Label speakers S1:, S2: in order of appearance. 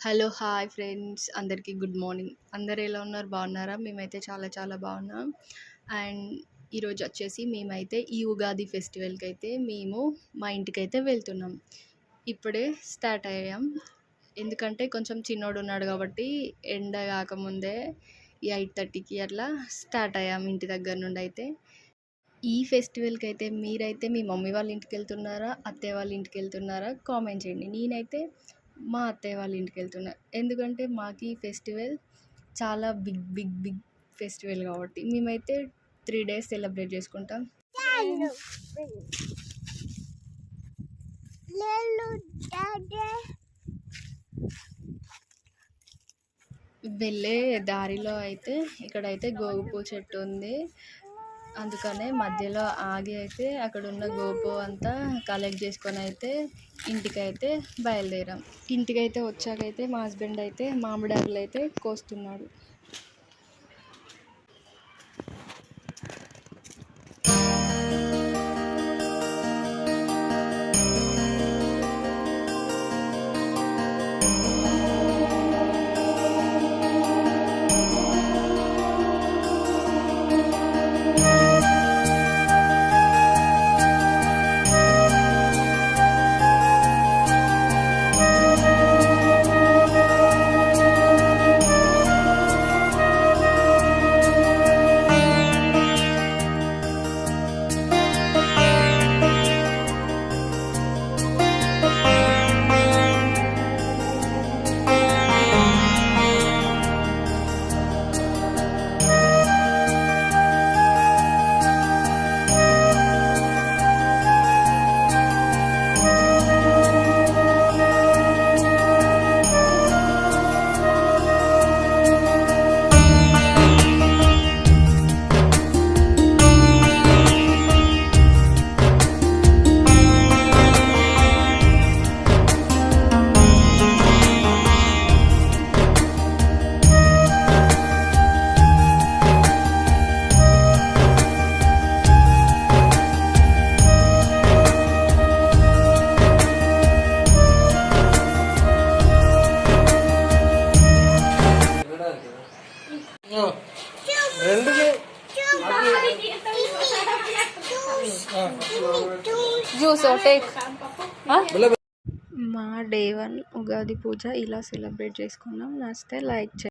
S1: Hello, hi friends. అందరికీ good morning. అందరు ఎలా ఉన్నారు? బాగున్నారా? మేమైతే చాలా చాలా బాగున్నాం. అండ్ ఈరోజు వచ్చేసి మేమైతే ఈ ఉగాది ఫెస్టివల్కి అయితే మేము మా ఇంటికైతే వెళ్తున్నాం. ఇప్పుడే స్టార్ట్ అయ్యాం. ఎందుకంటే కొంచెం చిన్నోడు ఉన్నాడు కాబట్టి ఎండ కాకముందే 8:30కి అట్లా స్టార్ట్ అయ్యాం ఇంటి దగ్గర నుండి అయితే. ఈ ఫెస్టివల్కి అయితే మీరైతే మీ మమ్మీ వాళ్ళ ఇంటికి వెళ్తున్నారా, అత్తయ్య వాళ్ళ ఇంటికి వెళ్తున్నారా? కామెంట్ చేయండి. నేనైతే మా అత్తయ్య వాళ్ళ ఇంటికి వెళ్తున్నా. ఎందుకంటే మాకు ఈ ఫెస్టివల్ చాలా బిగ్ బిగ్ బిగ్ ఫెస్టివల్ కాబట్టి మేమైతే 3 days సెలబ్రేట్ చేసుకుంటాం. వెళ్ళే దారిలో అయితే ఇక్కడైతే గోగు చెట్టు ఉంది. అందుకనే మధ్యలో ఆగి అయితే అక్కడ ఉన్న గోపు అంతా కలెక్ట్ చేసుకొని అయితే ఇంటికైతే బయలుదేరాం. ఇంటికైతే వచ్చాకైతే మా హస్బెండ్ అయితే మామిడాకులు అయితే కోస్తున్నాడు. మా డే 1 ఉగాది పూజ ఇలా సెలబ్రేట్ చేసుకున్నాం. నచ్చితే లైక్ చేయండి.